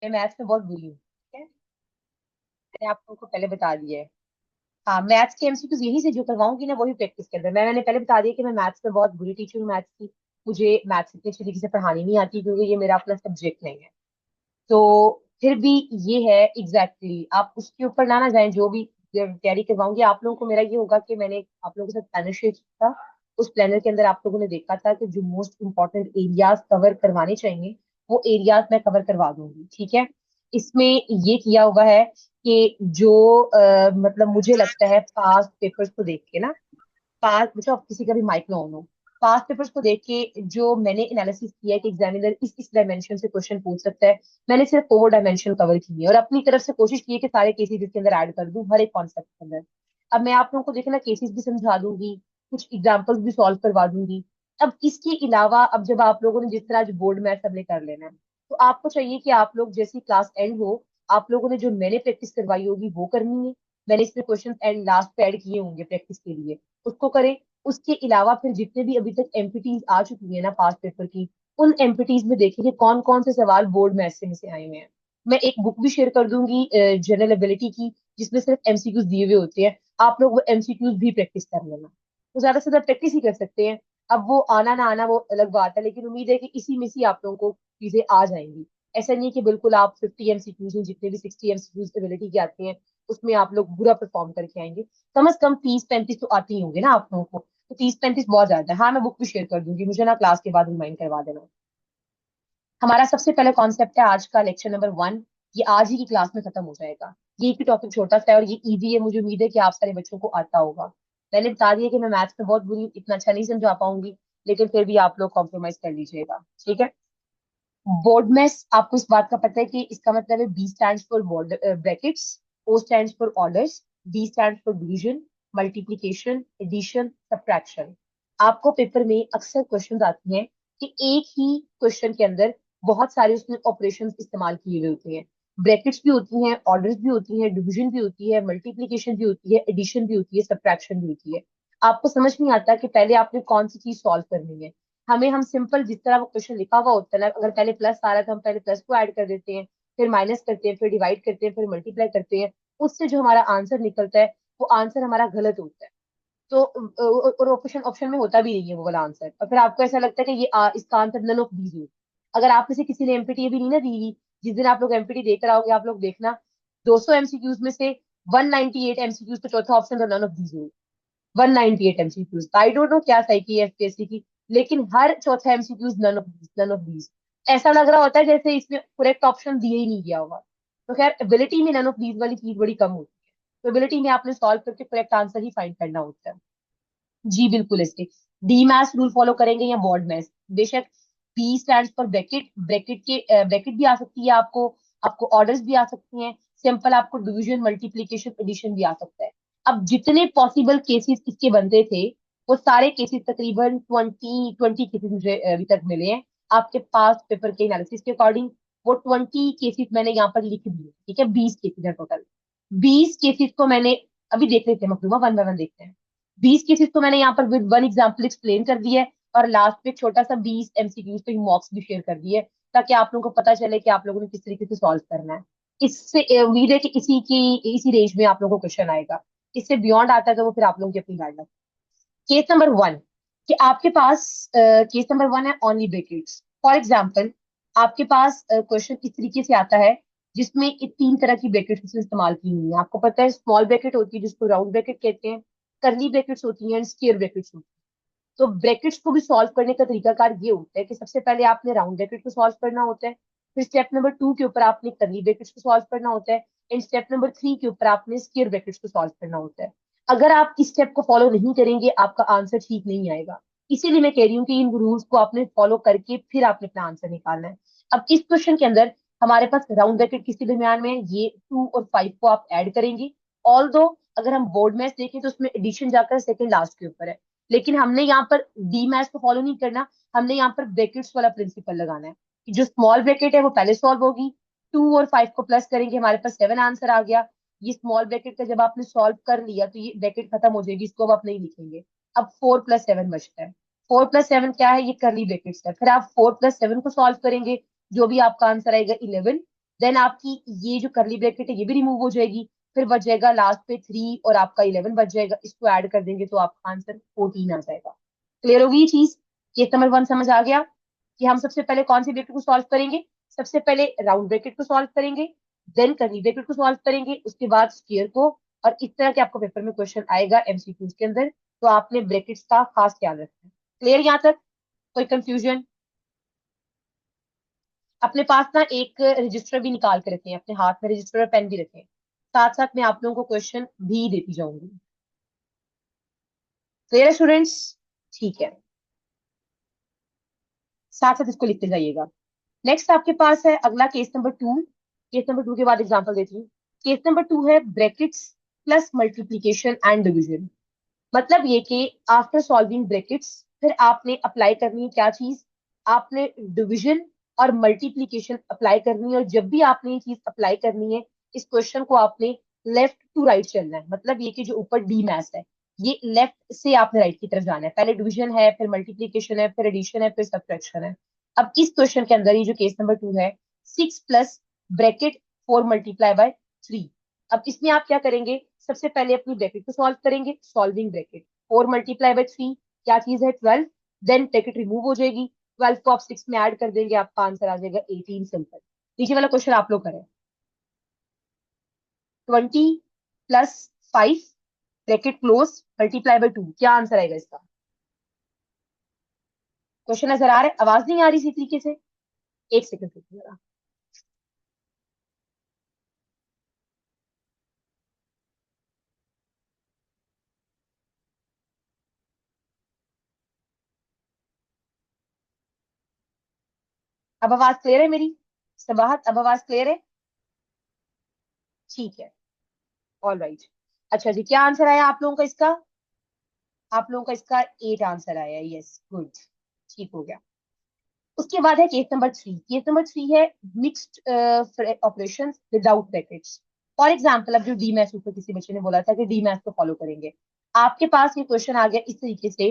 मैं मैथ्स में बहुत बुरी हूँ, ठीक है। मैंने आप लोगों को पहले बता दिया है। हाँ, मैथ्स के एमसीक्यूज यही से जो करवाऊंगी ना वही प्रैक्टिस कर दे। मैंने पहले बता दिया कि मैं मैथ्स में बहुत बुरी टीचर हूँ मैथ्स की। मुझे मैथ्स इतनी अच्छी तरीके से पढ़ानी नहीं आती क्योंकि ये मेरा अपना सब्जेक्ट नहीं है। तो फिर भी ये है एग्जैक्टली आप उसके ऊपर ना जाएं। जो भी तैयारी करवाऊंगी आप लोगों को, मेरा ये होगा कि मैंने आप लोगों के साथ प्लानर शेयर किया था। उस प्लानर के अंदर आप लोगों ने देखा था कि जो मोस्ट इंपॉर्टेंट एरियाज कवर करवाने चाहिए वो एरियाज मैं कवर करवा दूंगी, ठीक है। इसमें ये किया हुआ है कि जो मतलब मुझे लगता है पास्ट पेपर्स को देख के ना, पास्ट मतलब अब किसी का भी माइक ना ऑन हो, पास्ट पेपर्स को देख के जो मैंने एनालिसिस किया है कि एग्जामिनर इस डायमेंशन से क्वेश्चन पूछ सकता है, मैंने सिर्फ 4 डायमेंशन कवर किए हैं और अपनी तरफ से कोशिश की है कि सारे केसेस इसके अंदर ऐड कर दूं हर एक कॉन्सेप्ट के अंदर। अब मैं आप लोगों को देखना केसेस भी समझा दूंगी, कुछ एग्जाम्पल्स भी सॉल्व करवा दूंगी। अब इसके अलावा अब जब आप लोगों ने जिस तरह आज बोर्ड मैथ सबने कर लेना है, तो आपको चाहिए कि आप लोग जैसी क्लास एंड हो, आप लोगों ने जो मैंने प्रैक्टिस करवाई होगी वो करनी है। मैंने इसमें क्वेश्चन एंड लास्ट पे ऐड किए होंगे प्रैक्टिस के लिए, उसको करें। उसके अलावा फिर जितने भी अभी तक एमपीटीज आ चुकी है ना पास्ट पेपर की, उन एमपीटीज में देखेंगे कौन कौन से सवाल बोर्ड मैथ से आए हुए हैं। मैं एक बुक भी शेयर कर दूंगी जनरल एबिलिटी की, जिसमें सिर्फ एमसीक्यूज दिए हुए होते हैं। आप लोग वो एमसीक्यूज भी प्रैक्टिस कर लेना, तो ज्यादा से ज्यादा प्रैक्टिस ही कर सकते हैं। अब वो आना ना आना वो अलग बात है, लेकिन उम्मीद है कि इसी में से आप लोगों को चीजें आ जाएंगी। ऐसा नहीं कि बिल्कुल आप 50 एमसीक्यूज जितने भी 60 एमसीक्यूज एबिलिटी के आते हैं उसमें आप लोग बुरा परफॉर्म करके आएंगे। कम से कम 30-35 तो आते ही होंगे ना आप लोगों को, तो 30-35 बहुत ज्यादा है। हाँ, मैं बुक भी शेयर कर दूंगी, मुझे ना क्लास के बाद रिमाइंड करवा देना। हमारा सबसे पहले कॉन्सेप्ट है आज का लेक्चर नंबर 1। ये आज ही की क्लास में खत्म हो जाएगा। ये भी टॉपिक छोटा सा है और ये इजी है, मुझे उम्मीद है कि आप सारे बच्चों को आता होगा। मैंने बता दिया कि मैं मैथ्स में बहुत बुरी, इतना अच्छा नहीं समझा पाऊंगी, लेकिन फिर भी आप लोग कॉम्प्रोमाइज कर लीजिएगा, ठीक है। बोर्ड में आपको इस बात का पता है कि इसका मतलब है B stands for board brackets, O stands for orders, D stands for division, multiplication, addition, subtraction. आपको पेपर में अक्सर क्वेश्चंस आती हैं कि एक ही क्वेश्चन के अंदर बहुत सारे उसमें ऑपरेशंस इस्तेमाल किए हुए होते हैं। ब्रैकेट्स भी होती हैं, ऑर्डर्स भी होती हैं, डिवीजन भी होती है, मल्टीप्लिकेशन भी होती है, एडिशन भी होती है, सब्ट्रैक्शन भी होती है। आपको समझ नहीं आता कि पहले आपने कौन सी चीज सॉल्व करनी है। हम सिंपल जिस तरह वो क्वेश्चन लिखा हुआ होता है ना, अगर पहले प्लस आ रहा है तो हम पहले प्लस को ऐड कर देते हैं, फिर माइनस करते हैं, फिर डिवाइड करते हैं, फिर मल्टीप्लाई करते हैं। उससे जो हमारा आंसर निकलता है वो आंसर हमारा गलत होता है। तो और ऑप्शन ऑप्शन में होता भी नहीं है वो वाला आंसर, और फिर आपको ऐसा लगता है कि इसका आंसर नन ऑफ दीज हो। अगर आप में से किसी ने एमपीटी अभी नहीं ना दी हुई, जिस दिन आप लोग एमपीटी देकर आओगे आप लोग देखना, 200 एमसीक्यूज में से 198 एमसीक्यूज तो चौथा ऑप्शन तो नन ऑफ दीज हो। 198 एमसीक्यूज, आई डोंट नो क्या सही की है एफपीएससी की, लेकिन हर चौथा एमसीक्यूज नन ऑफ दीज। ऐसा लग रहा होता है जैसे इसमें करेक्ट ऑप्शन दिए ही नहीं गया होगा। तो खैर एबिलिटी में नन ऑफ दीज वाली चीज बड़ी कम होती है। तो एबिलिटी में आपने सॉल्व करके करेक्ट आंसर ही फाइंड करना होता है। जी बिल्कुल, इसके डी मैथ्स रूल फॉलो करेंगे या बॉर्ड मैथ्स, बेशक B stand for bracket, bracket के ब्रैकेट भी आ सकती है आपको, आपको ऑर्डर्स भी आ सकती हैं, सिंपल आपको डिवीजन मल्टीप्लिकेशन एडिशन भी आ सकता है। अब जितने पॉसिबल केसेस इसके बनते थे वो सारे केसेस तकरीबन 20 केसेस मुझे अभी तक मिले हैं आपके पास पेपर के एनालिसिस के अकॉर्डिंग। वो 20 केसेस मैंने यहाँ पर लिख दिए, ठीक है। 20 केसेस है टोटल। 20 केसेस को मैंने अभी देख लेते हैं, मखदूमा वन बाय वन देखते हैं। 20 केसेस को मैंने यहाँ पर विद वन एग्जाम्पल एक्सप्लेन कर दिया है, और लास्ट पे एक छोटा सा 20 एमसीक्यूज पे मॉक्स भी शेयर कर दिए, ताकि आप लोगों को पता चले कि आप लोगों ने किस तरीके से सॉल्व करना है। इससे उम्मीद है कि इसी रेंज में आप लोगों को क्वेश्चन आएगा। इससे बियॉन्ड आता है तो वो फिर आप लोगों की अपनी गाइडलाइन। केस नंबर 1, कि आपके पास केस नंबर 1 है ओनली ब्रैकेट्स। फॉर एग्जाम्पल आपके पास क्वेश्चन इस तरीके से आता है जिसमें 3 तरह की ब्रैकेट्स इस्तेमाल की हुई है। आपको पता है स्मॉल ब्रैकेट होती है जिसको राउंड ब्रैकेट कहते हैं, करली ब्रैकेट्स होती हैं, स्क्वायर ब्रैकेट्स होती हैं। तो ब्रैकेट्स को भी सॉल्व करने का तरीकाकार ये होता है कि सबसे पहले आपने राउंड ब्रैकेट को सॉल्व करना होता है, फिर स्टेप नंबर 2 के ऊपर आपने करली ब्रैकेट्स को सॉल्व करना होता है, एंड स्टेप नंबर 3 के ऊपर आपने स्क्वायर ब्रैकेट्स को सॉल्व करना होता है। अगर आप इस स्टेप को फॉलो नहीं करेंगे आपका आंसर ठीक नहीं आएगा। इसीलिए मैं कह रही हूँ कि इन रूल्स को आपने फॉलो करके फिर आपने अपना आंसर निकालना है। अब इस क्वेश्चन के अंदर हमारे पास राउंड ब्रैकेट किसके दरमियान में है, ये 2 और 5 को आप ऐड करेंगे। ऑल दो अगर हम बोर्ड मैथ देखें तो उसमें एडिशन जाकर सेकंड लास्ट के ऊपर है, लेकिन हमने यहाँ पर डी मैथ्स को फॉलो नहीं करना। हमने यहाँ पर ब्रैकेट्स वाला प्रिंसिपल लगाना है कि जो स्मॉल ब्रैकेट है वो पहले सॉल्व होगी, 2 और 5 को प्लस करेंगे, हमारे पास 7 आंसर आ गया। ये स्मॉल ब्रैकेट का जब आपने सॉल्व कर लिया तो ये ब्रैकेट खत्म हो जाएगी, इसको अब आप नहीं लिखेंगे। अब 4+7 बचता है। 4+7 क्या है, ये करली ब्रैकेट्स है। फिर आप 4+7 को सॉल्व करेंगे, जो भी आपका आंसर आएगा 11। देन आपकी ये जो करली ब्रैकेट है ये भी रिमूव हो जाएगी, फिर बच जाएगा लास्ट पे 3 और आपका 11 बच जाएगा, इसको ऐड कर देंगे तो आपका आंसर 14 आ जाएगा। क्लियर होगी ये चीज? केस नंबर 1 समझ आ गया कि हम सबसे पहले कौन सी ब्रैकेट को सॉल्व करेंगे? सबसे पहले राउंड ब्रैकेट को सॉल्व करेंगे, देन करली ब्रैकेट को सॉल्व करेंगे, उसके बाद स्क्वायर को। और इस तरह के आपको पेपर में क्वेश्चन आएगा एमसीक्यूज के अंदर, तो आपने ब्रैकेट्स का खास ख्याल रखना है। क्लियर यहाँ तक? कोई कंफ्यूजन? अपने पास ना एक रजिस्टर भी निकाल के रखें, अपने हाथ में रजिस्टर और पेन भी रखें, साथ साथ मैं आप लोगों को क्वेश्चन भी देती जाऊंगी। क्लियर है स्टूडेंट्स? ठीक है, साथ साथ इसको लिखते जाइएगा। नेक्स्ट आपके पास है अगला केस नंबर 2। केस नंबर 2 के बाद एग्जांपल देती हूँ। केस नंबर 2 है brackets plus multiplication and division. मतलब ये कि आफ्टर सॉल्विंग ब्रैकेट्स फिर आपने अप्लाई करनी है क्या चीज? आपने डिवीजन और मल्टीप्लीकेशन अप्लाई करनी है, और जब भी आपने ये चीज अप्लाई करनी है, इस क्वेश्चन को आपने लेफ्ट टू राइट चलना है। मतलब ये कि जो ऊपर डी मैथ है, ये लेफ्ट से आपने राइट की तरफ जाना है। पहले डिवीजन है, फिर मल्टीप्लीकेशन है, फिर एडिशन है, फिर सब्ट्रैक्शन है। अब इस क्वेश्चन के अंदर ये जो केस नंबर 2 है, 6 प्लस ब्रैकेट 4 मल्टीप्लाई बाय 3। अब इसमें आप क्या करेंगे? सबसे पहले अपनी ब्रैकेट को सॉल्व करेंगे, सॉल्विंग ब्रैकेट 4 मल्टीप्लाई बाय 3 क्या चीज है? 12। देन ब्रैकेट रिमूव हो जाएगी, 12 को आप 6 में ऐड कर देंगे, आपका आंसर आ जाएगा 18। सिंपल। नीचे वाला क्वेश्चन आप लोग करें। 20 plus 5 bracket close multiply by 2 क्या आंसर आएगा इसका? क्वेश्चन नजर आ रहा है? आवाज नहीं आ रही इसी तरीके से? एक सेकंड रुकिए। अब आवाज क्लियर है मेरी? सबाहत, अब आवाज क्लियर है? ठीक है, ऑल राइट। अच्छा जी, क्या आंसर आया आप लोगों का इसका? आप लोगों का इसका 8 आंसर आया। यस, गुड, ठीक हो गया। उसके बाद है केस नंबर 3। केस नंबर 3 है mixed operation without brackets. For example, अब जो डी मैथ ऊपर किसी बच्चे ने बोला था कि डी मैथ को फॉलो करेंगे, आपके पास ये क्वेश्चन आ गया इस तरीके से,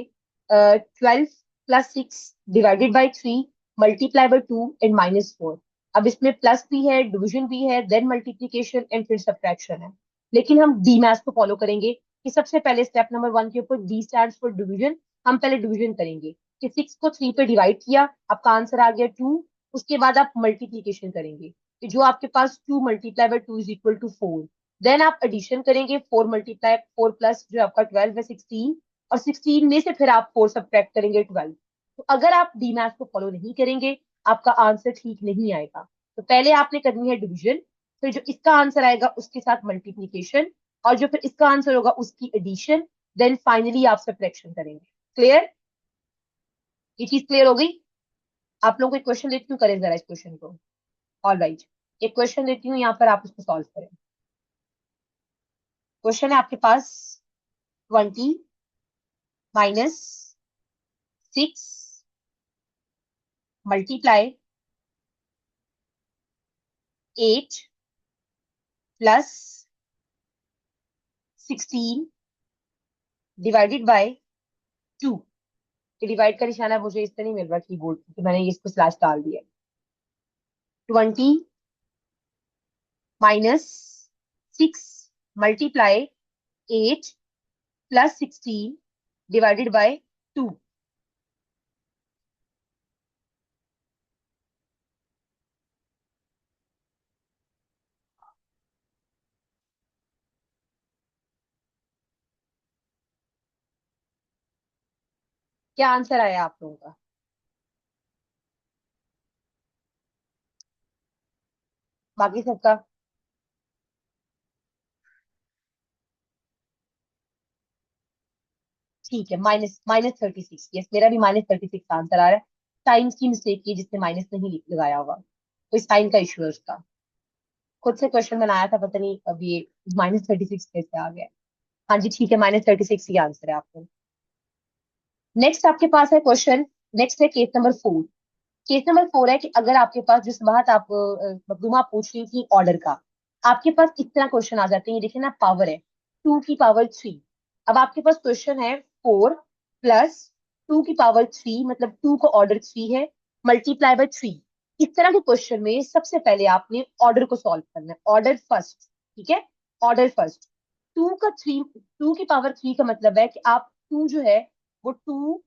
12 plus 6 divided by 3 multiply by 2 and -4। अब इसमें प्लस भी है, डिवीजन भी है, देन मल्टीप्लीकेशन एंड फिर सब्ट्रैक्शन है। लेकिन हम डी मैथ को फॉलो करेंगे कि सबसे पहले स्टेप नंबर 1 के ऊपर डी स्टैंड्स फॉर डिवीजन, हम पहले डिवीजन करेंगे कि 6 को 3 पे डिवाइड किया, आपका आंसर आ गया 2। उसके बाद आप मल्टीप्लीकेशन करेंगे कि जो आपके पास 2 multiply by 2 is equal to 4। Then आप एडिशन करेंगे, 4 मल्टीप्लाई 4 प्लस जो आपका 12 है 16, और 16 में से फिर आप 4 सब्ट्रैक्ट करेंगे 12। तो अगर आप डी मैथ को फॉलो नहीं करेंगे, आपका आंसर ठीक नहीं आएगा। तो पहले आपने करनी है डिवीजन, फिर जो इसका आंसर आएगा उसके साथ मल्टीप्लीकेशन, और जो फिर इसका आंसर होगा उसकी एडिशन, देन फाइनली आप सब्ट्रैक्शन करेंगे। क्लियर? ये चीज क्लियर हो गई? आप लोगों को एक क्वेश्चन देती हूँ, करें जरा इस क्वेश्चन को। ऑल राइट, एक क्वेश्चन देती हूँ यहाँ पर, आप उसको सॉल्व करें। क्वेश्चन है आपके पास 20 minus 6 multiply 8 plus 16 divided by 2। ये डिवाइड का निशाना मुझे इससे नहीं मिल रहा कीबोर्ड पे, तो मैंने इसको स्लैश डाल दिया। 20 minus 6 multiply 8 plus 16 divided by 2 क्या आंसर आया आप लोगों का? बाकी सबका? ठीक है, माइनस माइनस 36। यस, मेरा भी -36 आंसर आ रहा है। साइंस की मिस्टेक की जिसने माइनस नहीं लगाया होगा, कोई साइन का इशू है उसका। खुद से क्वेश्चन बनाया था, पता नहीं अब ये -36 कैसे आ गया। हाँ जी, ठीक है, -36 ही आंसर है आपको। नेक्स्ट आपके पास है क्वेश्चन। नेक्स्ट है केस नंबर 4। केस नंबर 4 है कि अगर आपके पास जो सवाल आप मखदूमा पूछ रही थी ऑर्डर का, आपके पास इस तरह क्वेश्चन आ जाते हैं। ये देखिए ना, पावर है 2 की पावर 3। अब आपके पास क्वेश्चन है 4 प्लस 2 की पावर 3, मतलब 2 को ऑर्डर 3 है, मल्टीप्लाई बाय 3। इस तरह के क्वेश्चन में सबसे पहले आपने ऑर्डर को सॉल्व करना है, ऑर्डर फर्स्ट। ठीक है, ऑर्डर फर्स्ट। टू की पावर थ्री का मतलब है कि आप टू जो है वो टू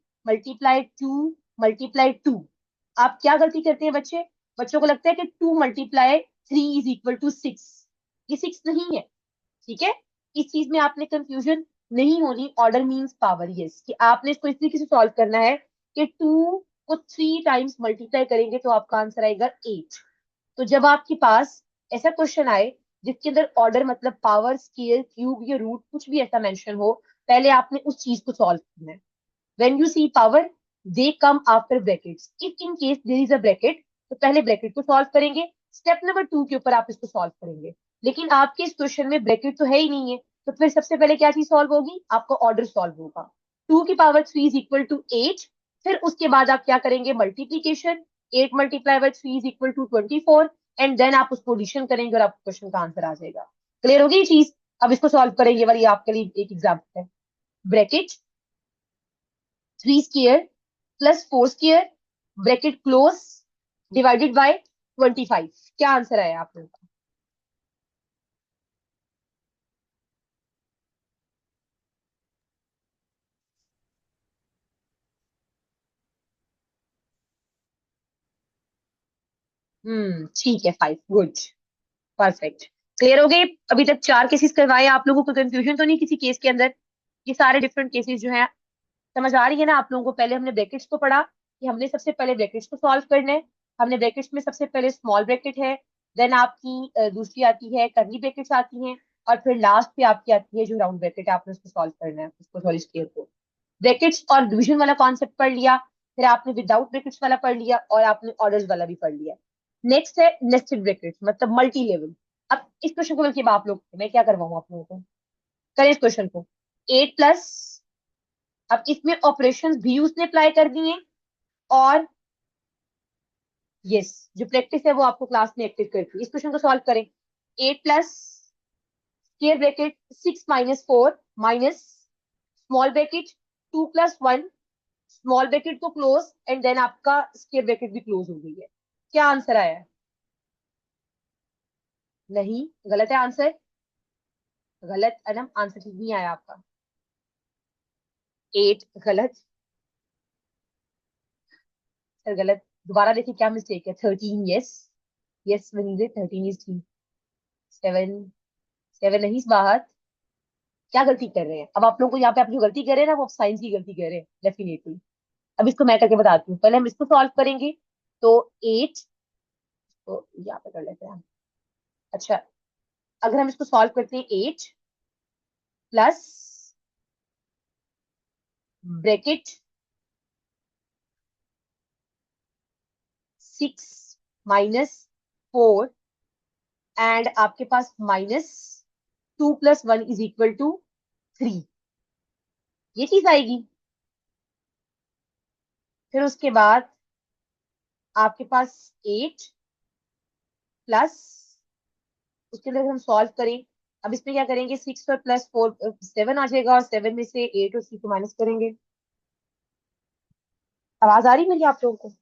आप क्या गलती करते हैं बच्चे? बच्चों को लगता है कि 2 × 3 इज इक्वल टू 6। ये 6 नहीं है। ठीक है, इस चीज में आपने कंफ्यूजन नहीं होनी। ऑर्डर मींस पावर, यस, कि आपने इसको इस तरीके से सॉल्व करना है कि टू को 3 टाइम्स मल्टीप्लाई करेंगे तो आपका आंसर आएगा 8। तो जब आपके पास ऐसा क्वेश्चन आए जिसके अंदर ऑर्डर मतलब पावर, स्केयर, क्यूब या रूट कुछ भी ऐसा मेंशन हो, पहले आपने उस चीज को सॉल्व करना है। When you see power, they come after brackets. If in case there is a bracket, तो पहले ब्रैकेट को सॉल्व करेंगे, स्टेप नंबर 2 के ऊपर आप इसको सॉल्व करेंगे। लेकिन आपके इस क्वेश्चन में ब्रैकेट तो है ही नहीं है, तो फिर सबसे पहले क्या चीज सॉल्व होगी? आपका ऑर्डर सॉल्व होगा। 2 की पावर 3 इज इक्वल टू 8। फिर उसके बाद आप क्या करेंगे? मल्टीप्लीकेशन। 8 × 5 = 24 एंड देन आप उसको एडिशन करेंगे और आपको क्वेश्चन का आंसर आ जाएगा। क्लियर होगी ये चीज? अब इसको सॉल्व करेंगे, वाली आपके लिए एक एग्जाम्पल है। Bracket 3 square plus 4 square, bracket close, divided by 25। क्या आंसर आया आप लोगों का? ठीक है, 5, गुड, परफेक्ट। क्लियर हो गए? अभी तक 4 केसेस करवाए, आप लोगों को कंफ्यूजन तो नहीं किसी केस के अंदर? ये सारे डिफरेंट केसेस जो हैं, समझ आ रही है ना आप लोगों को? पहले हमने ब्रैकेट्स को पढ़ा कि हमने सबसे पहले ब्रैकेट्स को सॉल्व करना है। हमने ब्रैकेट्स में सबसे पहले स्मॉल ब्रैकेट है, देन आपकी दूसरी आती है कर्ली ब्रैकेट्स आती हैं, और फिर लास्ट पे आपकी आती है जो राउंड ब्रैकेट है, आपने उसको सॉल्व करना है, उसको सॉरी स्क्वायर को। ब्रैकेट्स और डिवीजन वाला कॉन्सेप्ट पढ़ लिया, फिर आपने विदाउट ब्रैकेट्स वाला पढ़ लिया, और आपने ऑर्डर्स वाला भी पढ़ लिया। नेक्स्ट है नेस्टेड ब्रैकेट्स, मतलब मल्टी लेवल। अब इस क्वेश्चन को बल्कि आप लोग, मैं क्या करवाऊँ आप लोगों को, करें इस क्वेश्चन को। 8 प्लस, अब इसमें ऑपरेशंस भी उसने अप्लाई कर दिए, और यस, जो प्रैक्टिस है वो आपको क्लास में एक्टिव करती है। इस क्वेश्चन को सॉल्व करें। 8 plus square bracket 6 - 4 minus small bracket 2 + 1, small bracket को क्लोज, एंड देन आपका स्क्वायर ब्रैकेट भी क्लोज हो गई है। क्या आंसर आया है? नहीं, गलत है आंसर। गलत अनम, आंसर ठीक नहीं आया आपका। 8 गलत, सर गलत। दोबारा देखिए क्या मिस्टेक है। 13, यस, यस वनीजे, 13 इज ठीक। 7, 7 नहीं, इस बाहर क्या गलती कर रहे हैं? अब आप लोग को यहाँ पे आप जो गलती कर रहे हैं ना, वो साइंस की गलती कर रहे हैं डेफिनेटली। अब इसको मैं करके बताती हूँ, पहले हम इसको सॉल्व करेंगे। तो 8 को यहाँ पे कर लेते हैं। अच्छा, अगर हम इसको सॉल्व करते हैं, 8 प्लस ब्रैकेट 6 - 4, एंड आपके पास -2 + 1 = 3, ये चीज आएगी। फिर उसके बाद आपके पास 8 प्लस, उसके अंदर हम सॉल्व करें। अब इसमें क्या करेंगे? 6 और +4, 7 आ जाएगा, और 7 में से 8 और 3 को माइनस करेंगे। आवाज आ रही है मेरी आप लोगों को?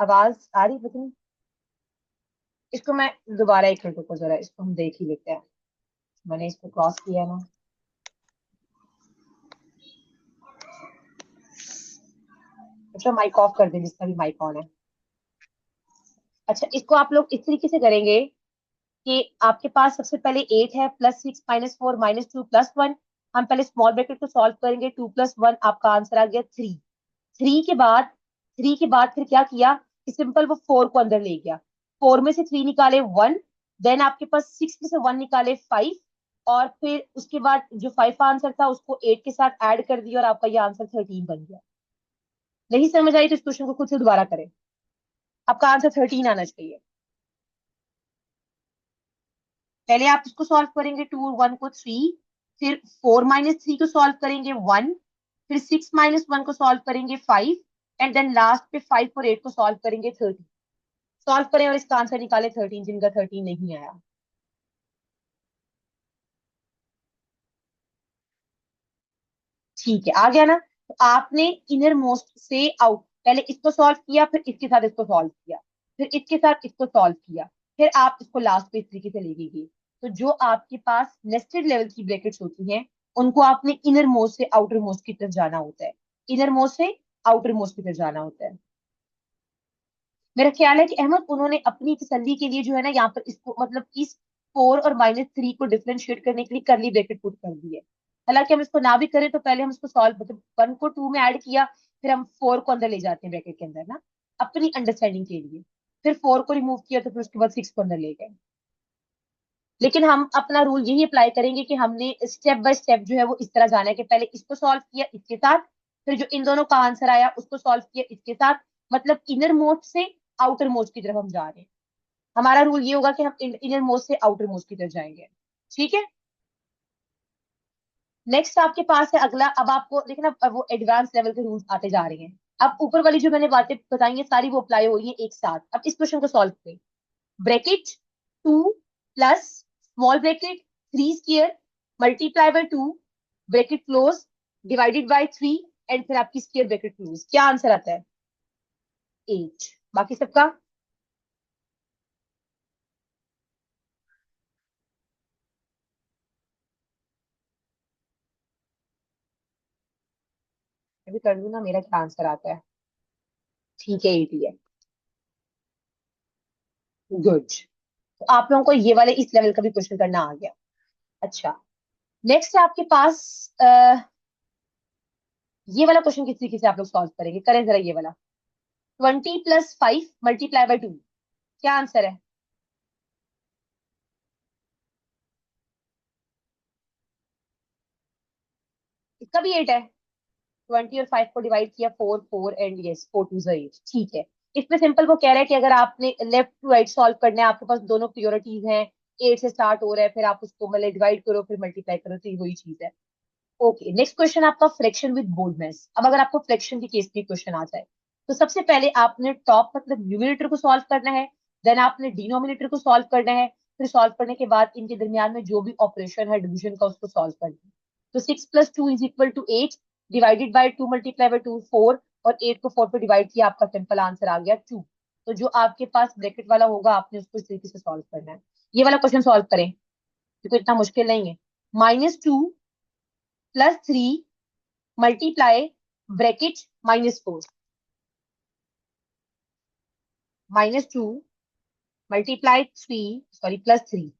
आवाज आ रही है? इसको मैं दोबारा एक मिनट को, जरा इसको हम देख ही लेते हैं। मैंने इसको क्रॉस किया है ना। अच्छा, माइक ऑफ कर दें जिसका भी माइक ऑन है। अच्छा, इसको आप लोग इस तरीके से करेंगे कि आपके पास सबसे पहले 8 है, +6 - 4 -2 + 1। हम पहले स्मॉल ब्रैकेट को सॉल्व करेंगे। 2 + 1, आपका आंसर आ गया 3। थ्री के बाद फिर क्या किया कि सिंपल वो 4 को अंदर ले गया। 4 में से 3 निकाले, 1। देन आपके पास 6 में से 1 निकाले, 5। और फिर उसके बाद जो 5 का आंसर था उसको 8 के साथ ऐड कर दिया, और आपका ये आंसर 13 बन गया। नहीं समझ आई तो इस क्वेश्चन को खुद से दोबारा करें। आपका आंसर 13 आना चाहिए। पहले आप इसको सॉल्व करेंगे, 2 और 1 को 3। फिर 4 - 3 को सॉल्व करेंगे, 1। फिर 6 - 1 को सॉल्व करेंगे, 5। एंड देन लास्ट पे 5 और 8 को सॉल्व करेंगे, 13। सॉल्व करें और इसका आंसर निकाले 13, जिनका 13 नहीं आया। ठीक है, आ गया ना। तो आपने इनर मोस्ट से आउट, पहले इसको सॉल्व किया, फिर इसके साथ इसको सॉल्व किया, फिर इसके साथ इसको सॉल्व किया, फिर आप इसको लास्ट पे इस तरीके से लेके गए। तो जो आपके पास नेस्टेड लेवल की ब्रैकेट्स होती हैं, उनको आपने इनर मोस्ट से आउटर मोस्ट की तरफ जाना होता है, इनर मोस्ट से आउटर मोस्ट की तरफ जाना होता है। मेरा ख्याल है कि अहमद उन्होंने अपनी तसल्ली के लिए जो है ना, यहाँ पर इसको मतलब इस 4 और -3 को डिफरेंशिएट करने के लिए करली ब्रैकेट पुट कर दी है। हालांकि हम इसको ना भी करें तो पहले हम इसको सॉल्व, मतलब 1 को 2 में ऐड किया, फिर हम 4 को अंदर ले जाते हैं ब्रैकेट के अंदर ना, अपनी अंडरस्टैंडिंग के लिए। फिर 4 को रिमूव किया तो फिर उसके बाद 6 को अंदर ले गए। लेकिन हम अपना रूल यही अप्लाई करेंगे कि हमने स्टेप बाय स्टेप जो है वो इस तरह जाना है कि पहले इसको सॉल्व किया इसके साथ, फिर जो इन दोनों का आंसर आया उसको सॉल्व किया इसके साथ, मतलब इनर मोस्ट से आउटर मोस्ट की तरफ हम जा रहे हैं। हमारा रूल ये होगा कि हम इनर मोस्ट से आउटर मोस्ट की तरफ जाएंगे। ठीक है। नेक्स्ट आपके पास है अगला। अब आपको देखना, अब वो एडवांस लेवल के रूल्स आते जा रहे हैं। अब ऊपर वाली जो मैंने बातें बताई हैं सारी वो अप्लाई हो रही है एक साथ। अब इस क्वेश्चन को सॉल्व करें। Bracket 2 plus small bracket 3 square multiply by 2 bracket close divided by 3 and फिर आपकी स्क्वायर ब्रैकेट क्लोज, क्या आंसर आता है? 8। बाकी सबका मैं भी कर लूँ ना, मेरा क्या आंसर आता है? ठीक है, 8 ही है। गुड। तो आप लोगों को ये वाले इस लेवल का भी क्वेश्चन करना आ गया। अच्छा, नेक्स्ट है आपके पास ये वाला क्वेश्चन किस तरीके से आप लोग सॉल्व करेंगे, करें जरा ये वाला। 20 + 5 मल्टीप्लाई बाय 2, क्या आंसर है? इसका भी 8 है। 20 और 5 को डिवाइड किया, 4 4 एंड यस 4 2 8। ठीक है। इसमें सिंपल वो कह रहा है कि अगर आपने लेफ्ट टू राइट सॉल्व करना है, आपके पास दोनों प्रियोरिटीज हैं, 8 से स्टार्ट हो रहा है, फिर आप उसको मतलब डिवाइड करो फिर मल्टीप्लाई करो, तो ये वही चीज है। ओके, नेक्स्ट क्वेश्चन आपका फ्रैक्शन विद बोल्डनेस। अब अगर आपको फ्रैक्शन की केस में क्वेश्चन आ जाए, तो सबसे पहले आपने टॉप मतलब न्यूमरेटर को सॉल्व करना है, देन आपने डिनोमिनेटर को सॉल्व करना है, फिर सॉल्व करने के बाद इनके दरमियान में जो भी ऑपरेशन है डिवीजन का उसको सॉल्व करना है। तो 6 + 2 = 8 डिवाइडेड बाई 2 मल्टीप्लाई बाई 2 4, और 8 को 4 पे डिवाइड किया, आपका सिंपल आंसर आ गया 2। तो जो आपके पास ब्रैकेट वाला होगा आपने उसको इस तरीके से सॉल्व करना है। ये वाला क्वेश्चन सॉल्व करें, क्योंकि इतना मुश्किल नहीं है। -2 + 3 multiply bracket -4, -2 multiply 3, sorry +3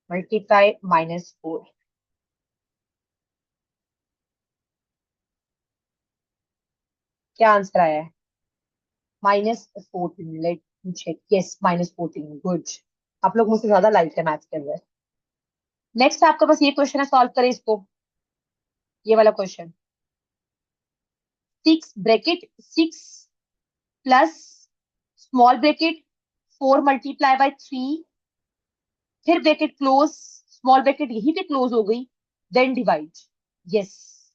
multiply -4, क्या आंसर आया है? -14। Let me check, yes -14। Good. आप लोग मुझसे ज्यादा लाइट है मैथ्स के अंदर। नेक्स्ट आपके पास ये क्वेश्चन है, सॉल्व करें इसको। ये वाला question, 6 plus small bracket 4 multiply by 3, फिर ब्रैकेट क्लोज, स्मॉल ब्रैकेट यहीं पे क्लोज हो गई, देन डिवाइड। यस,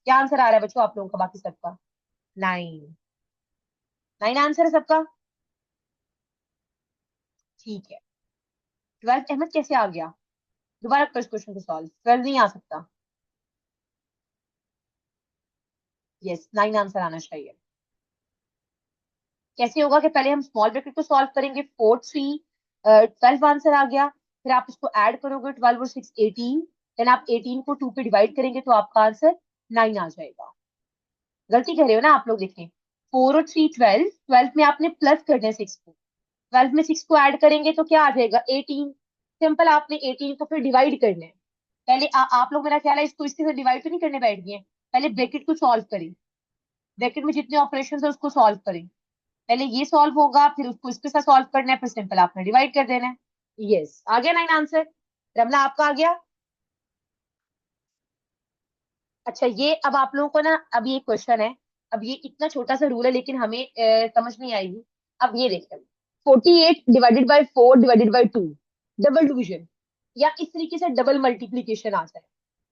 क्या आंसर आ रहा है बच्चों आप लोगों का बाकी सबका? 9। 9 आंसर है सबका। ठीक है। 12 अहमद कैसे आ गया? दोबारा कर इस क्वेश्चन को सॉल्व, 12 नहीं आ सकता। यस, 9 आंसर आना चाहिए। कैसे होगा कि पहले हम स्मॉल ब्रैकेट को सॉल्व करेंगे, 4 3 12 आंसर आ गया, फिर आप इसको ऐड करोगे, 12 और 6 18, देन आप 18 को 2 पे डिवाइड करेंगे तो आपका आंसर 9 आ जाएगा। गलती कर रहे हो ना आप लोग, देखें 4 और 3 12, 12 में आपने प्लस करना है 6 को, 12 में 6 को ऐड करेंगे तो क्या आ जाएगा 18। सिंपल, आपने 18 को फिर डिवाइड करना है। पहले आप लोग, मेरा ख्याल है इसको इसके साथ डिवाइड तो नहीं करने बैठ गए हैं। पहले ब्रैकेट को सॉल्व करें, ब्रैकेट में जितने ऑपरेशन है उसको सॉल्व करें। पहले ये सॉल्व होगा, फिर उसको इसके साथ सॉल्व करना है, फिर सिंपल आपने डिवाइड कर देना है। यस, आ गया 9 आंसर। रमला आपका आ गया। अच्छा, ये अब आप लोगों को ना, अब ये क्वेश्चन है, अब ये इतना छोटा सा रूल है लेकिन हमें समझ नहीं आएगी। अब ये देखते हैं, 48 divided by 4 divided by 2, double division, या इस तरीके से डबल मल्टीप्लीकेशन आ जाए।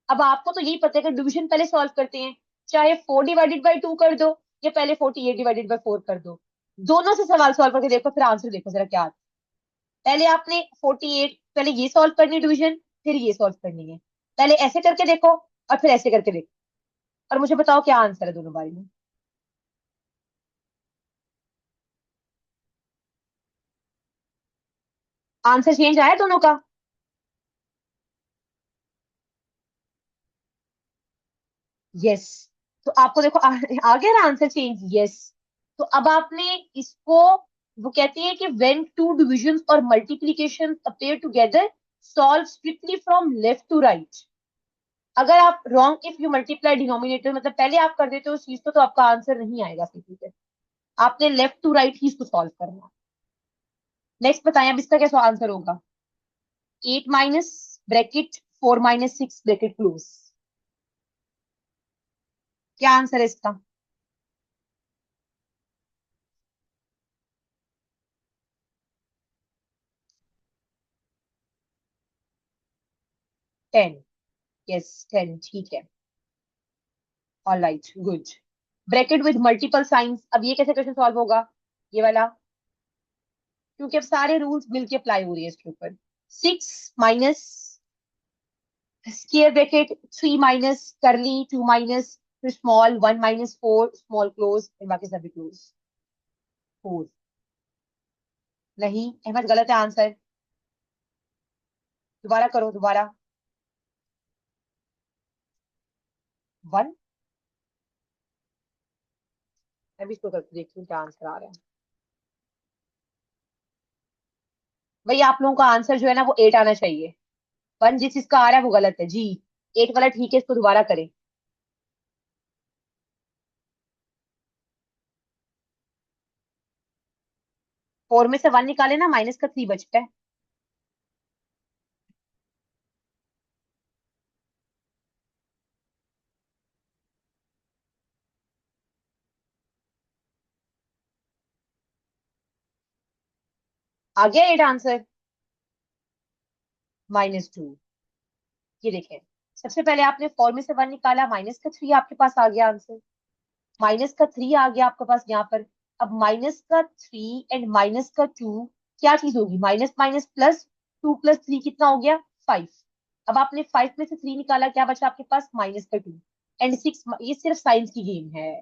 अब आपको तो यही पता है कि डिवीजन पहले सॉल्व करते हैं, चाहे 4 डिवाइडेड बाई 2 कर दो, या पहले 48 डिवाइडेड बाई 4 कर दो। दोनों से सवाल सॉल्व करके देखो, फिर आंसर देखो जरा क्या आता है। पहले आपने 48, पहले ये सॉल्व करनी डिवीजन, फिर ये सॉल्व करनी है। पहले ऐसे करके देखो और फिर ऐसे करके देखो। और मुझे बताओ क्या आंसर है दोनों बारे में। आंसर चेंज आया दोनों का? यस। तो आपको देखो आ गया ना आंसर चेंज, यस। तो अब आपने इसको, वो कहते हैं कि व्हेन टू डिविजन्स और multiplication appear together, solve strictly from left to right. अगर आप wrong if you multiply denominator, मतलब पहले आप कर देते हो उस चीज को, तो आपका आंसर नहीं आएगा सीधी पे। आपने लेफ्ट टू राइट ही इसको सॉल्व करना। नेक्स्ट बताएं अब इसका क्या आंसर होगा। 8 माइनस ब्रैकेट 4 - 6 ब्रैकेट क्लोज। क्या आंसर है इसका? 10। यस 10 ठीक है। All right good. Bracket with multiple science, अब ये कैसे क्वेश्चन सॉल्व होगा, ये वाला? क्योंकि अब सारे रूल्स मिलके अप्लाई हो रही है इसके ऊपर। 6 - स्क्वायर ब्रैकेट, 3 - करली, 2 - फिर स्मॉल, 1 - 4 स्मॉल क्लोज, फिर बाकी सभी क्लोज। 4। नहीं अहमद, गलत है आंसर। दोबारा करो दोबारा। 1। मैं भी इसको करके देखती हूँ क्या आंसर आ रहा है। भाई आप लोगों का आंसर जो है ना वो 8 आना चाहिए। 1 जिस इसका आ रहा है वो गलत है जी। 8 वाला ठीक है, इसको दोबारा करें। 4 में से 1 निकाले ना, माइनस का 3 बचता है। आ गया 8 आंसर। -2। ये देखें, सबसे पहले आपने 4 में से 1 निकाला, माइनस का 3 आपके पास आ गया आंसर। माइनस का 3 आ गया आपके पास यहाँ पर। अब -3 एंड -2 क्या चीज होगी, माइनस माइनस प्लस, 2 + 3 कितना हो गया, 5। अब आपने 5 में से 3 निकाला, क्या बचा आपके पास, -2 एंड 6। ये सिर्फ साइंस की गेम है।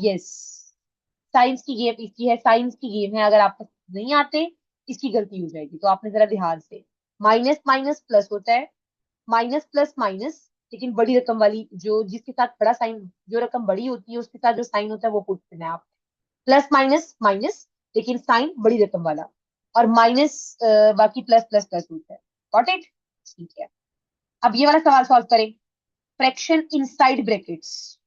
यस, साइंस की गेम इसकी है, साइंस की गेम है। अगर आपको नहीं आते, इसकी गलती हो जाएगी, तो आपने जरा ध्यान से। माइनस माइनस प्लस होता है, माइनस प्लस माइनस, लेकिन बड़ी रकम वाली, जो जिसके साथ बड़ा साइन, जो रकम बड़ी होती है उसके साथ जो साइन होता है वो पुट करना है आप। प्लस माइनस माइनस, लेकिन साइन बड़ी रकम वाला। और माइनस, बाकी प्लस प्लस प्लस होता है। Got it? ठीक है। अब ये वाला सवाल सॉल्व करें। Fraction inside brackets.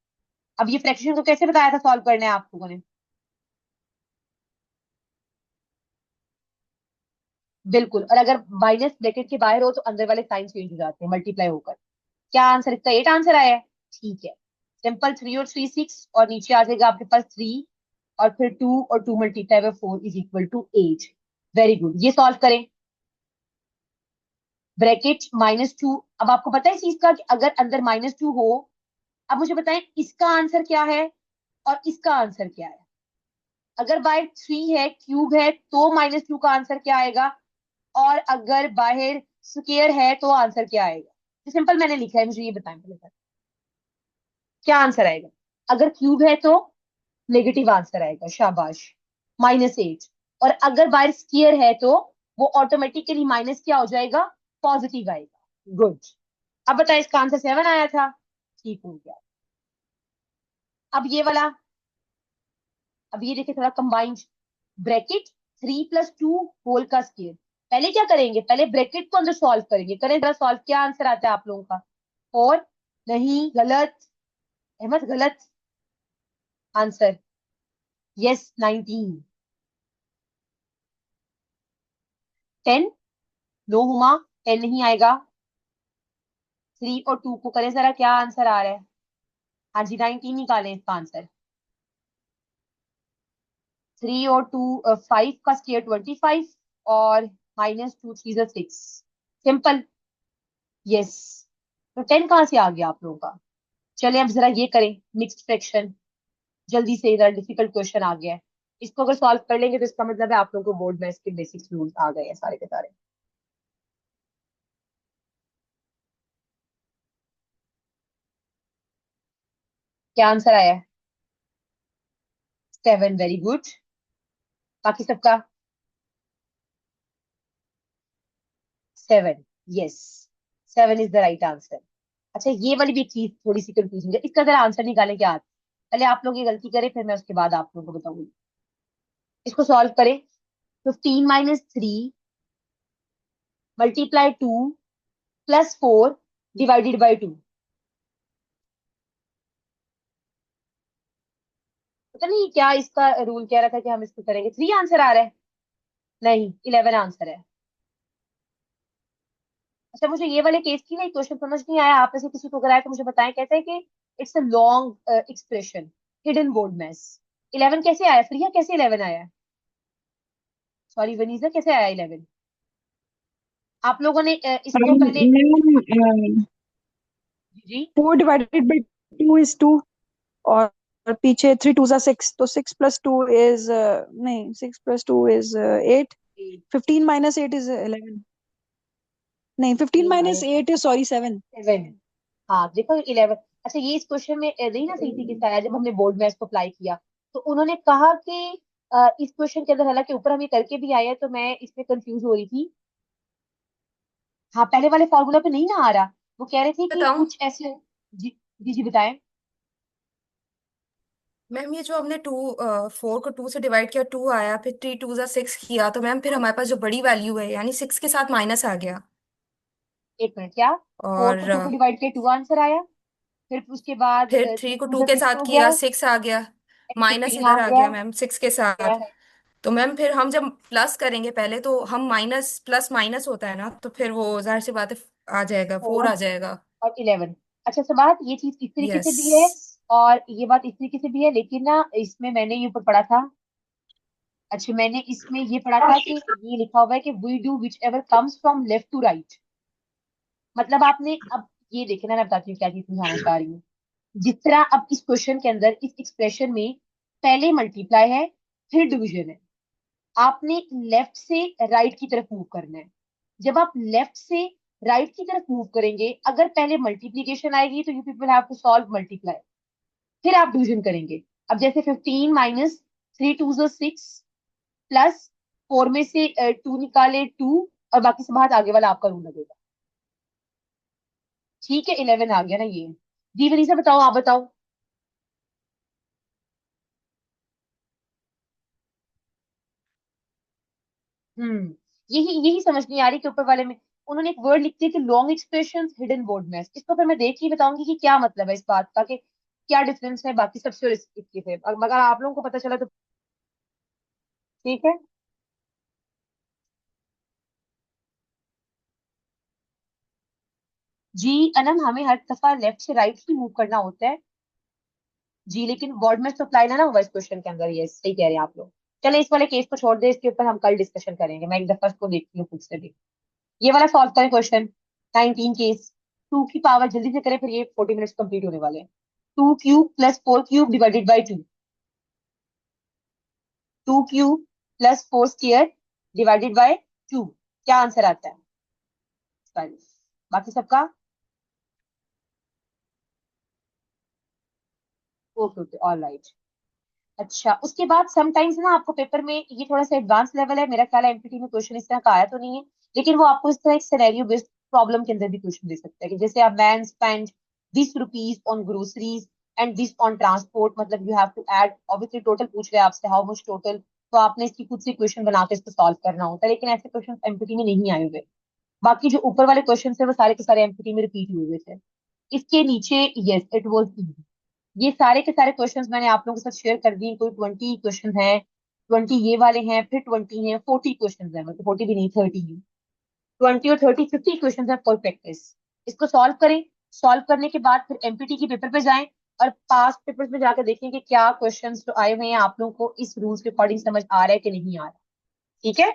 अब ये फ्रैक्शन को कैसे बताया था सॉल्व करना है आप लोगों ने? बिल्कुल, और अगर माइनस ब्रैकेट के बाहर हो तो अंदर वाले साइन चेंज हो जाते हैं मल्टीप्लाई होकर। क्या आंसर, इसका 8 आंसर आया है। ठीक है। सिंपल, 3 और 3 6, और नीचे आ जाएगा आपके पास 3, और फिर 2 और 2 मल्टीप्लाई बाय 4 = 8। वेरी गुड, ये सॉल्व करें। ब्रैकेट -2। अब आपको पता है इस चीज का कि अगर अंदर -2 हो, अब मुझे बताएं इसका आंसर क्या है और इसका आंसर क्या है। अगर बाहर 3 है, क्यूब है, तो -2 का आंसर क्या आएगा, और अगर बाहर स्क्वायर है तो आंसर क्या आएगा। तो सिंपल मैंने लिखा है, मुझे ये बताएं पहले सर, क्या आंसर आएगा। अगर क्यूब है तो नेगेटिव आंसर आएगा, शाबाश, -8। और अगर बाहर स्क्वायर है तो वो ऑटोमेटिकली माइनस क्या हो जाएगा, पॉजिटिव आएगा। गुड। अब बताएं इसका आंसर 7 आया था। ठीक हो गया। अब ये वाला, अब ये देखिए थोड़ा कंबाइंड। ब्रैकेट 3 + 2 होल का स्क्वायर। पहले क्या करेंगे, पहले ब्रैकेट को अंदर सॉल्व करेंगे, करें जरा सॉल्व, क्या आंसर आता है आप लोगों का। और नहीं, गलत। अहमद गलत आंसर। यस 19। 10। नो हुमा, 10 नहीं आएगा। 3 और 2 को करें जरा, क्या आंसर आ रहा है। हाँ जी, 19 निकालें इसका आंसर। 3 और 2 5 का स्क्वायर 25, और -2 3 = 6। सिंपल। यस। तो 10 कहाँ से आ गया आप लोगों का। चलिए अब जरा ये करें, मिक्स्ड फ्रैक्शन। जल्दी से, इधर डिफिकल्ट क्वेश्चन आ गया है। इसको अगर सॉल्व कर लेंगे तो इसका मतलब है आप लोगों को बोर्ड में इसके बेसिक्स रूल्स आ गए हैं सारे के सारे। क्या आंसर आया है? 7, वेरी गुड। बाकी सबका? 7, yes, 7 is the right answer. अच्छा, ये वाली भी एक चीज थोड़ी सी कंफ्यूजन है, इसका जरा आंसर निकालें क्या? पहले आप लोग ये गलती करें, फिर मैं उसके बाद आप लोगों को बताऊंगी। इसको सॉल्व करें। 15 - 3 मल्टीप्लाई 2 प्लस 4 डिवाइडेड बाई 2। पता नहीं क्या इसका रूल कह रहा था कि हम इसको करेंगे। 3 आंसर आ रहा है? नहीं, 11 आंसर है। अच्छा, मुझे ये वाले केस की ना क्वेश्चन समझ नहीं आया। आप में से किसी को अगर आया तो मुझे बताएं। कहते हैं कि it's a long expression, hidden BODMAS. 11 कैसे आया? प्रिया, कैसे 11 आया? सॉरी वनीजा, कैसे आया 11? आप लोगों ने इसको पहले? मैम, जी। 4 डिवाइडेड बाई 2 इज 2। और पीछे 3 2 6, तो 6 + 2 इज नहीं, 6 + 2 इज 8। जी। 15 - 8 इज 11। नहीं, 15 15 minus minus eight is sorry 7। 7। हाँ देखो 11। अच्छा, ये इस क्वेश्चन में नहीं ना सही तरीके से आया जब हमने बोर्ड में इसको अप्लाई किया। तो उन्होंने कहा कि इस क्वेश्चन के अंदर, हालांकि ऊपर हम ये करके भी आए हैं, तो मैं इसमें कंफ्यूज हो रही थी। हाँ, पहले वाले फॉर्मूला पे नहीं ना आ रहा। वो कह रहे थे कि बताऊं कुछ ऐसे। जी जी जी, बताएं। मैम, ये जो हमने 4 को 2 से डिवाइड किया, 2 आया, फिर 3 2 6 किया, तो मैम फिर हमारे पास जो बड़ी वैल्यू है यानी 6 के साथ माइनस आ गया। एक मिनट, क्या? 4 को और 2 को डिवाइड किया, 2 आंसर आया। फिर उसके बाद फिर 3 थ्री को टू 2 जो के 6 साथ हो गया। किया, 6 आ गया। माइनस 15 आ इधर आ गया। गया मैम 6 के साथ। है। तो मैम फिर हम जब प्लस करेंगे पहले, तो हम माइनस प्लस माइनस होता है ना, तो फिर वो जाहिर सी बात है आ जाएगा, 4 4 आ जाएगा। और 11। अच्छा, सब बात ये चीज इस तरीके से यस। भी है और ये बात इस तरीके से भी है, लेकिन ना इसमें मैंने ये ऊपर पढ़ा था। अच्छा, मैंने इसमें ये पढ़ा था कि ये लिखा हुआ है कि we do whichever comes from left to right. मतलब आपने अब ये देखे ना, मैं बताती हूँ क्या चीज समझाना चाह रही हूँ। जिस तरह अब इस क्वेश्चन के अंदर, इस एक्सप्रेशन में पहले मल्टीप्लाई है, फिर डिवीजन है। आपने लेफ्ट से राइट की तरफ मूव करना है। जब आप लेफ्ट से राइट की तरफ मूव करेंगे, अगर पहले मल्टीप्लीकेशन आएगी तो you people have to solve multiply, फिर आप डिवीजन करेंगे। अब जैसे 15 - 3 2 6 प्लस 4 में से 2 निकाले 2, और बाकी सब हाथ आगे वाला आपका रूल लगेगा। ठीक है, 11 आ गया ना ये। जी वनीसा, बताओ, आप बताओ। हम्म। यही यही समझ नहीं आ रही कि ऊपर वाले में उन्होंने एक वर्ड लिख दिया कि लॉन्ग एक्सप्रेशन हिडन वर्ड में। इसको फिर मैं देख के बताऊंगी कि क्या मतलब है इस बात का, कि क्या डिफरेंस है बाकी सबसे और इसके से। और मगर आप लोगों को पता चला तो ठीक है। जी अनम, हमें हर दफा लेफ्ट से राइट ही मूव करना होता है। जी, लेकिन वर्ड में तो अप्लाई ना होगा इस क्वेश्चन के अंदर। ये सही कह रहे हैं आप लोग। चले, इस वाले केस को छोड़ दे, इसके ऊपर हम कल डिस्कशन करेंगे। मैं एक दफा इसको देखती हूँ खुद से भी। ये वाला सॉल्व करें क्वेश्चन 19 केस। 2 की पावर जल्दी से करें, फिर ये 40 मिनट्स कंप्लीट होने वाले हैं। 2 cube plus 4 cube divided by 2। 2 cube plus 4 square divided by 2। क्या आंसर आता है? 12। बाकी सबका? Okay okay, all right. अच्छा, उसके बाद समटाइम्स ना आपको पेपर में ये थोड़ा सा एडवांस लेवल है, मेरा ख्याल है एमपीटी में क्वेश्चन इस तरह का आया तो नहीं है। लेकिन वो आपको इस तरह एक सिनेरियो बेस्ड प्रॉब्लम के अंदर भी क्वेश्चन दे सकता है कि जैसे आप मैन spend ₹20 on groceries and this on transport, मतलब you have to add, obviously total पूछ रहे हैं आपसे, हाउ मच टोटल। तो आपने इसकी खुद से क्वेश्चन बना के इसको सॉल्व करना होता है, लेकिन ऐसे क्वेश्चन एमपीटी में नहीं आए हुए। बाकी जो ऊपर वाले क्वेश्चन है वो सारे के सारे एमपीटी में रिपीट हुए हुए थे। इसके नीचे, यस इट वॉज, ये सारे के सारे क्वेश्चंस मैंने आप लोगों के साथ शेयर कर दिए। कोई 20 क्वेश्चन हैं, 20 ये वाले हैं, फिर 20 हैं, 40 क्वेश्चन हैं, मतलब 40 भी नहीं, 30 है। 20 और 30 50 क्वेश्चन है फॉर प्रैक्टिस। इसको सॉल्व करें। सॉल्व करने के बाद फिर एमपीटी के पेपर पे जाएं और पास्ट पेपर्स में जाकर देखें कि क्या क्वेश्चंस जो आए हुए हैं आप लोगों को इस रूल्स के अकॉर्डिंग समझ आ रहा है कि नहीं आ रहा। ठीक है।